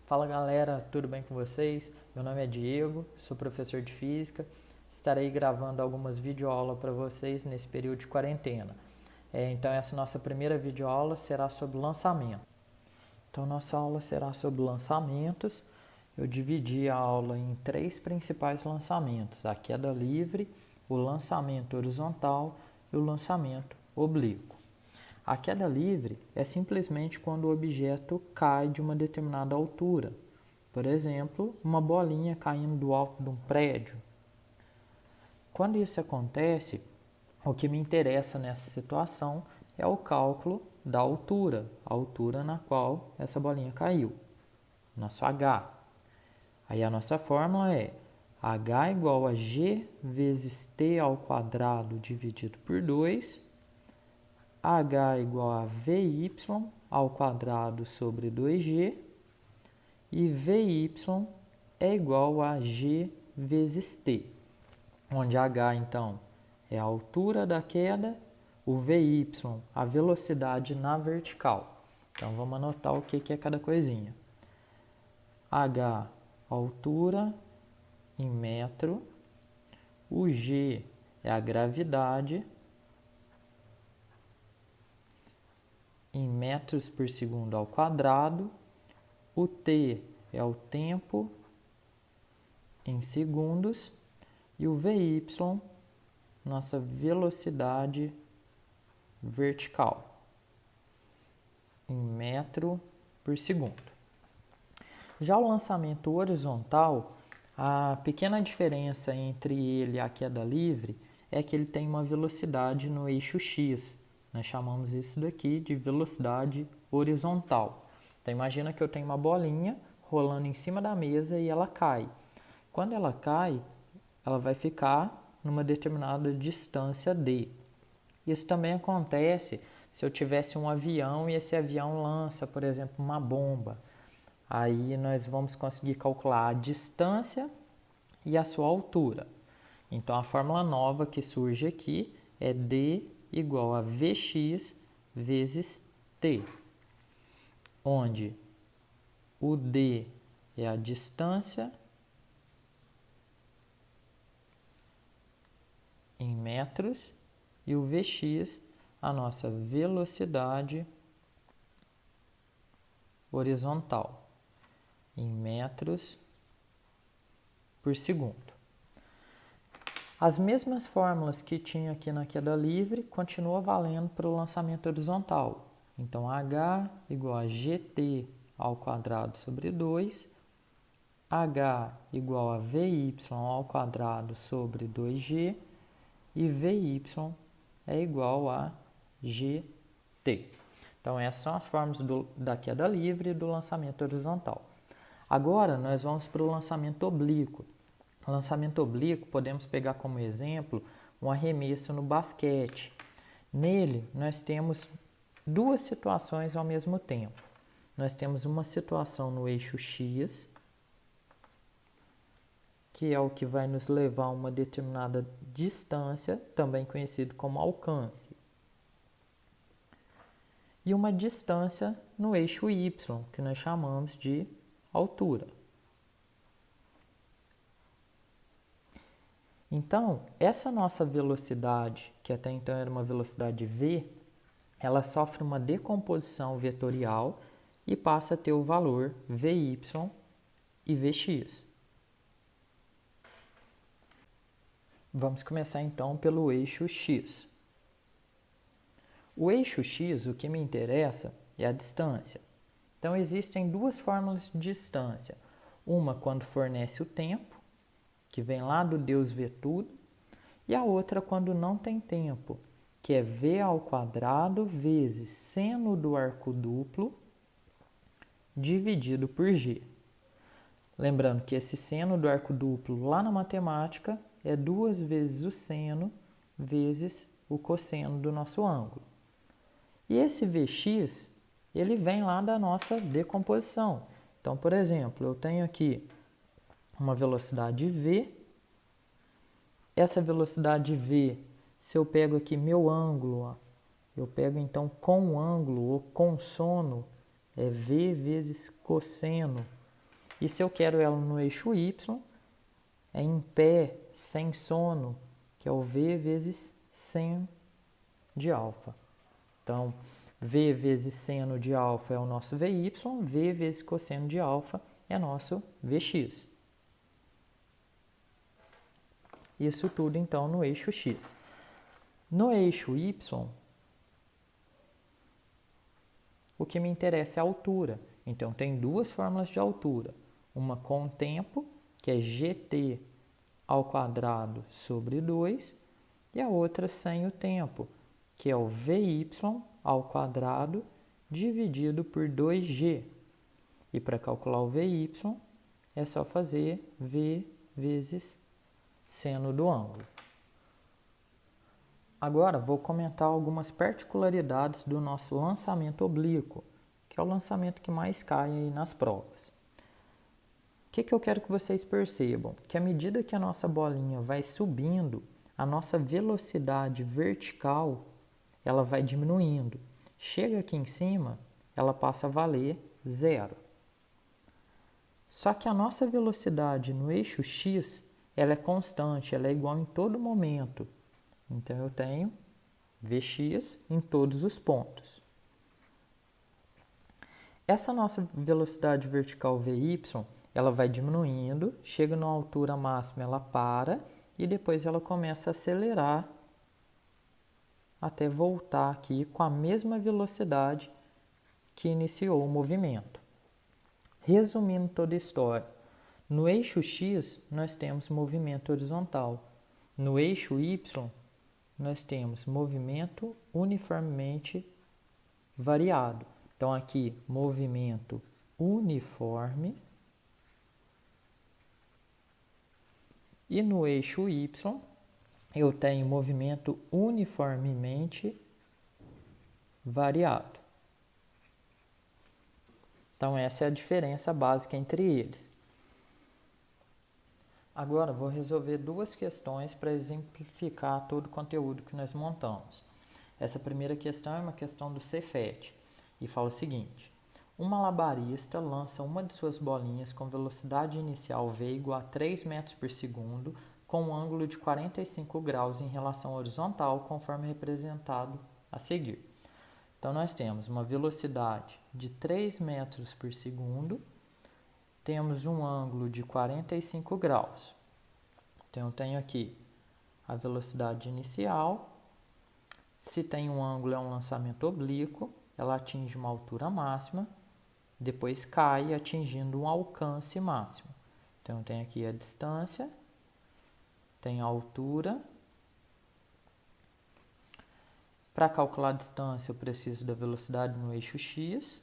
Fala galera, tudo bem com vocês? Meu nome é Diego, sou professor de Física. Estarei gravando algumas videoaulas para vocês nesse período de quarentena. Então essa nossa primeira videoaula será sobre lançamento. Então nossa aula será sobre lançamentos. Eu dividi a aula em três principais lançamentos: a queda livre, o lançamento horizontal e o lançamento oblíquo. A queda livre é simplesmente quando o objeto cai de uma determinada altura. Por exemplo, uma bolinha caindo do alto de um prédio. Quando isso acontece, o que me interessa nessa situação é o cálculo da altura, a altura na qual essa bolinha caiu, nosso h. Aí a nossa fórmula é h igual a g vezes t ao quadrado dividido por 2, h igual a vy ao quadrado sobre 2g, e vy é igual a g vezes t, onde h, então, é a altura da queda, o vy, a velocidade na vertical. Então, vamos anotar o que é cada coisinha. H, altura em metro, o g é a gravidade, em metros por segundo ao quadrado, o t é o tempo em segundos e o vy, nossa velocidade vertical, em metro por segundo. Já o lançamento horizontal, a pequena diferença entre ele e a queda livre é que ele tem uma velocidade no eixo x. Nós chamamos isso daqui de velocidade horizontal. Então imagina que eu tenho uma bolinha rolando em cima da mesa e ela cai. Quando ela cai, ela vai ficar numa determinada distância d. Isso também acontece se eu tivesse um avião e esse avião lança, por exemplo, uma bomba. Aí nós vamos conseguir calcular a distância e a sua altura. Então a fórmula nova que surge aqui é d igual a vx vezes t, onde o d é a distância em metros e o vx a nossa velocidade horizontal em metros por segundo. As mesmas fórmulas que tinha aqui na queda livre continuam valendo para o lançamento horizontal. Então, h igual a gt ao quadrado sobre 2, h igual a vy ao quadrado sobre 2g e vy é igual a gt. Então, essas são as fórmulas da queda livre e do lançamento horizontal. Agora, nós vamos para o lançamento oblíquo. O lançamento oblíquo, podemos pegar como exemplo um arremesso no basquete. Nele, nós temos duas situações ao mesmo tempo. Nós temos uma situação no eixo x, que é o que vai nos levar a uma determinada distância, também conhecido como alcance. E uma distância no eixo y, que nós chamamos de altura. Então, essa nossa velocidade, que até então era uma velocidade v, ela sofre uma decomposição vetorial e passa a ter o valor vy e vx. Vamos começar então pelo eixo x. O eixo x, o que me interessa é a distância. Então, existem duas fórmulas de distância. Uma quando fornece o tempo, que vem lá do Deus vê tudo, e a outra quando não tem tempo, que é v ao quadrado vezes seno do arco duplo dividido por g. Lembrando que esse seno do arco duplo lá na matemática é 2 vezes o seno vezes o cosseno do nosso ângulo. E esse Vx, ele vem lá da nossa decomposição. Então, por exemplo, eu tenho aqui uma velocidade v. Essa velocidade v, se eu pego aqui meu ângulo, ó, eu pego então com ângulo ou com sono, é v vezes cosseno E se eu quero ela no eixo Y, é em pé, sem sono, que é o V vezes seno de alfa. Então, V vezes seno de alfa é o nosso VY, V vezes cosseno de alfa é nosso Vx. Isso tudo, então, no eixo X. No eixo Y, o que me interessa é a altura. Então, tem duas fórmulas de altura. Uma com tempo, que é gt ao quadrado sobre 2, e a outra sem o tempo, que é o vy ao quadrado dividido por 2g. E para calcular o vy, é só fazer v vezes seno do ângulo. Agora vou comentar algumas particularidades do nosso lançamento oblíquo, que é o lançamento que mais cai aí nas provas. O que eu quero que vocês percebam? Que à medida que a nossa bolinha vai subindo, a nossa velocidade vertical ela vai diminuindo. Chega aqui em cima, ela passa a valer 0. Só que a nossa velocidade no eixo X ela é constante, ela é igual em todo momento. Então, eu tenho Vx em todos os pontos. Essa nossa velocidade vertical Vy, ela vai diminuindo, chega na altura máxima, ela para e depois ela começa a acelerar até voltar aqui com a mesma velocidade que iniciou o movimento. Resumindo toda a história, no eixo X nós temos movimento horizontal, no eixo Y nós temos movimento uniformemente variado. Então, aqui, movimento uniforme. E no eixo Y, eu tenho movimento uniformemente variado. Então, essa é a diferença básica entre eles. Agora, vou resolver duas questões para exemplificar todo o conteúdo que nós montamos. Essa primeira questão é uma questão do Cefet e fala o seguinte: um malabarista lança uma de suas bolinhas com velocidade inicial v igual a 3 metros por segundo com um ângulo de 45 graus em relação horizontal, conforme representado a seguir. Então, nós temos uma velocidade de 3 metros por segundo, temos um ângulo de 45 graus. Então, eu tenho aqui a velocidade inicial. Se tem um ângulo, é um lançamento oblíquo, ela atinge uma altura máxima, depois cai atingindo um alcance máximo. Então, eu tenho aqui a distância, tem a altura. Para calcular a distância, eu preciso da velocidade no eixo X.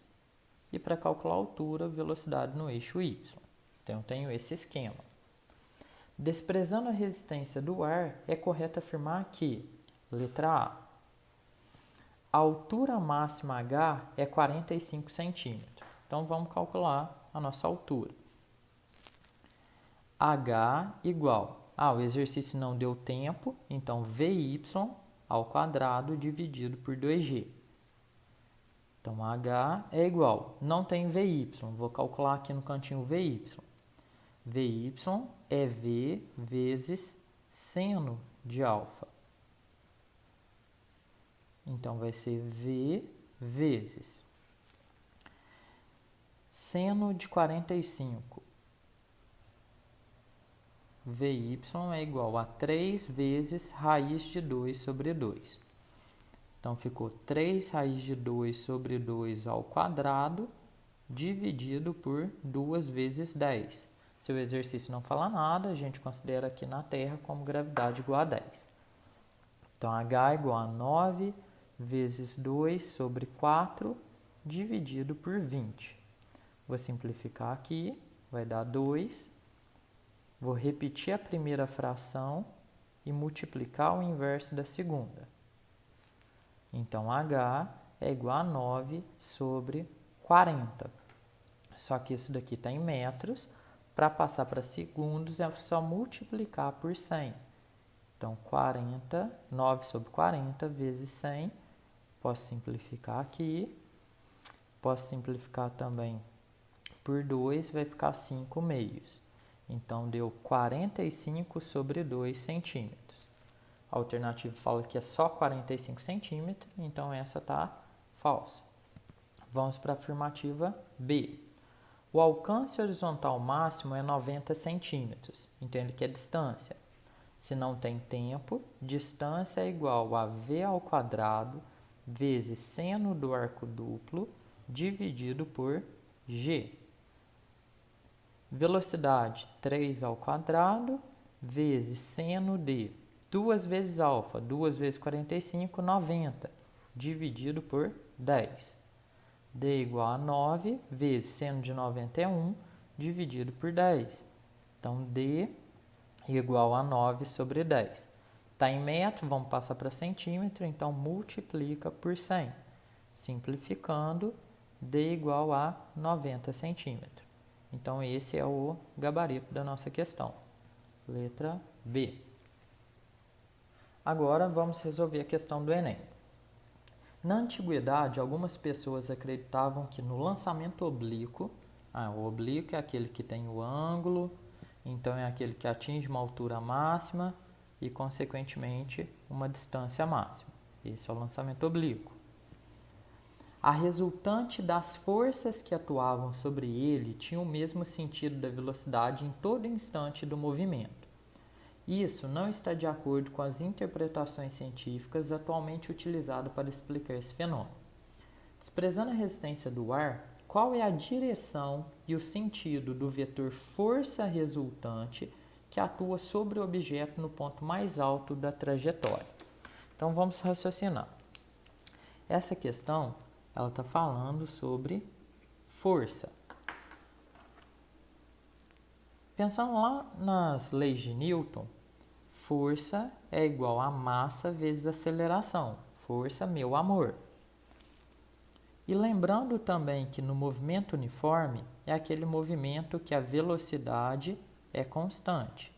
E para calcular a altura, velocidade no eixo Y. Então, eu tenho esse esquema. Desprezando a resistência do ar, é correto afirmar que, letra A, a altura máxima H é 45 centímetros. Então, vamos calcular a nossa altura. H igual, o exercício não deu tempo, então Vy ao quadrado dividido por 2G. Então, H é igual, não tem Vy, vou calcular aqui no cantinho Vy. Vy é V vezes seno de alfa. Então, vai ser V vezes seno de 45. Vy é igual a 3 vezes raiz de 2 sobre 2. Então, ficou 3 raiz de 2 sobre 2 ao quadrado, dividido por 2 vezes 10. Se o exercício não falar nada, a gente considera aqui na Terra como gravidade igual a 10. Então, H é igual a 9 vezes 2 sobre 4, dividido por 20. Vou simplificar aqui, vai dar 2. Vou repetir a primeira fração e multiplicar o inverso da segunda. Então, H é igual a 9 sobre 40. Só que isso daqui está em metros. Para passar para segundos, é só multiplicar por 100. Então, 9 sobre 40 vezes 100. Posso simplificar aqui. Posso simplificar também por 2 vai ficar 5 meios. Então, deu 45 sobre 2 centímetros. A alternativa fala que é só 45 centímetros, então essa está falsa. Vamos para a afirmativa B. O alcance horizontal máximo é 90 centímetros, então ele quer distância. Se não tem tempo, distância é igual a v ao quadrado vezes seno do arco duplo dividido por g. Velocidade 3 ao quadrado vezes seno de 2 vezes alfa, 2 vezes 45, 90, dividido por 10. D igual a 9 vezes seno de 91, dividido por 10. Então, D igual a 9 sobre 10. Está em metro, vamos passar para centímetro, então multiplica por 100. Simplificando, D igual a 90 centímetros. Então, esse é o gabarito da nossa questão. Letra B. Agora, vamos resolver a questão do Enem. Na antiguidade, algumas pessoas acreditavam que no lançamento oblíquo, o oblíquo é aquele que tem o ângulo, então é aquele que atinge uma altura máxima e, consequentemente, uma distância máxima. Esse é o lançamento oblíquo. A resultante das forças que atuavam sobre ele tinha o mesmo sentido da velocidade em todo instante do movimento. Isso não está de acordo com as interpretações científicas atualmente utilizadas para explicar esse fenômeno. Desprezando a resistência do ar, qual é a direção e o sentido do vetor força resultante que atua sobre o objeto no ponto mais alto da trajetória? Então vamos raciocinar. Essa questão ela está falando sobre força. Pensando lá nas leis de Newton, força é igual a massa vezes aceleração. Força, meu amor. E lembrando também que no movimento uniforme é aquele movimento que a velocidade é constante.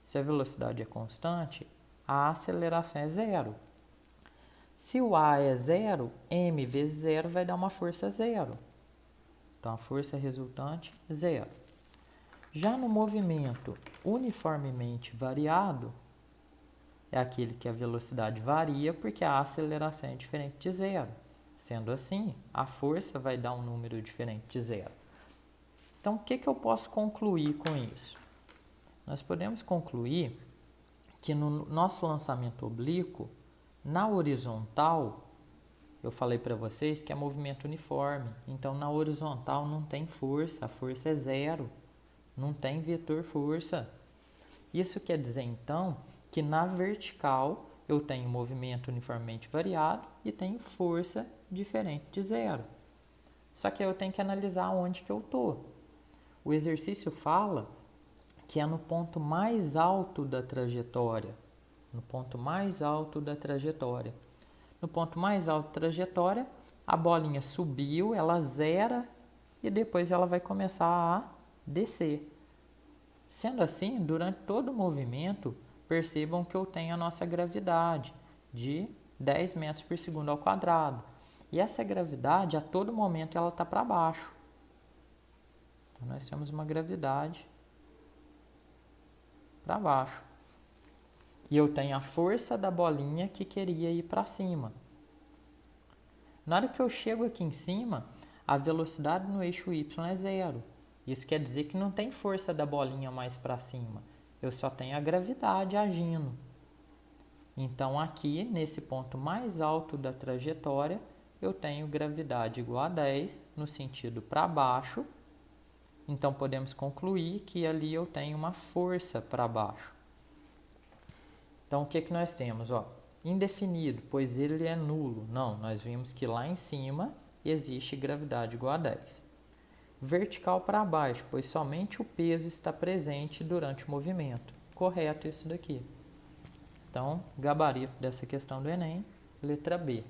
Se a velocidade é constante, a aceleração é zero. Se o A é zero, m vezes zero vai dar uma força zero. Então, a força resultante, zero. Já no movimento uniformemente variado, é aquele que a velocidade varia porque a aceleração é diferente de zero. Sendo assim, a força vai dar um número diferente de zero. Então, o que eu posso concluir com isso? Nós podemos concluir que no nosso lançamento oblíquo, na horizontal, eu falei para vocês que é movimento uniforme. Então, na horizontal não tem força, a força é zero. Não tem vetor força. Isso quer dizer, então, que na vertical eu tenho movimento uniformemente variado e tenho força diferente de zero. Só que eu tenho que analisar onde que eu estou. O exercício fala que é no ponto mais alto da trajetória. No ponto mais alto da trajetória. No ponto mais alto da trajetória, a bolinha subiu, ela zera e depois ela vai começar a descer. Sendo assim, durante todo o movimento, percebam que eu tenho a nossa gravidade de 10 metros por segundo ao quadrado. E essa gravidade, a todo momento, ela está para baixo. Então, nós temos uma gravidade para baixo. E eu tenho a força da bolinha que queria ir para cima. Na hora que eu chego aqui em cima, a velocidade no eixo y é zero. Isso quer dizer que não tem força da bolinha mais para cima. Eu só tenho a gravidade agindo. Então, aqui, nesse ponto mais alto da trajetória, eu tenho gravidade igual a 10 no sentido para baixo. Então, podemos concluir que ali eu tenho uma força para baixo. Então, o que nós temos? Indefinido, pois ele é nulo. Não, nós vimos que lá em cima existe gravidade igual a 10. Vertical para baixo, pois somente o peso está presente durante o movimento. Correto isso daqui. Então, gabarito dessa questão do Enem, letra B.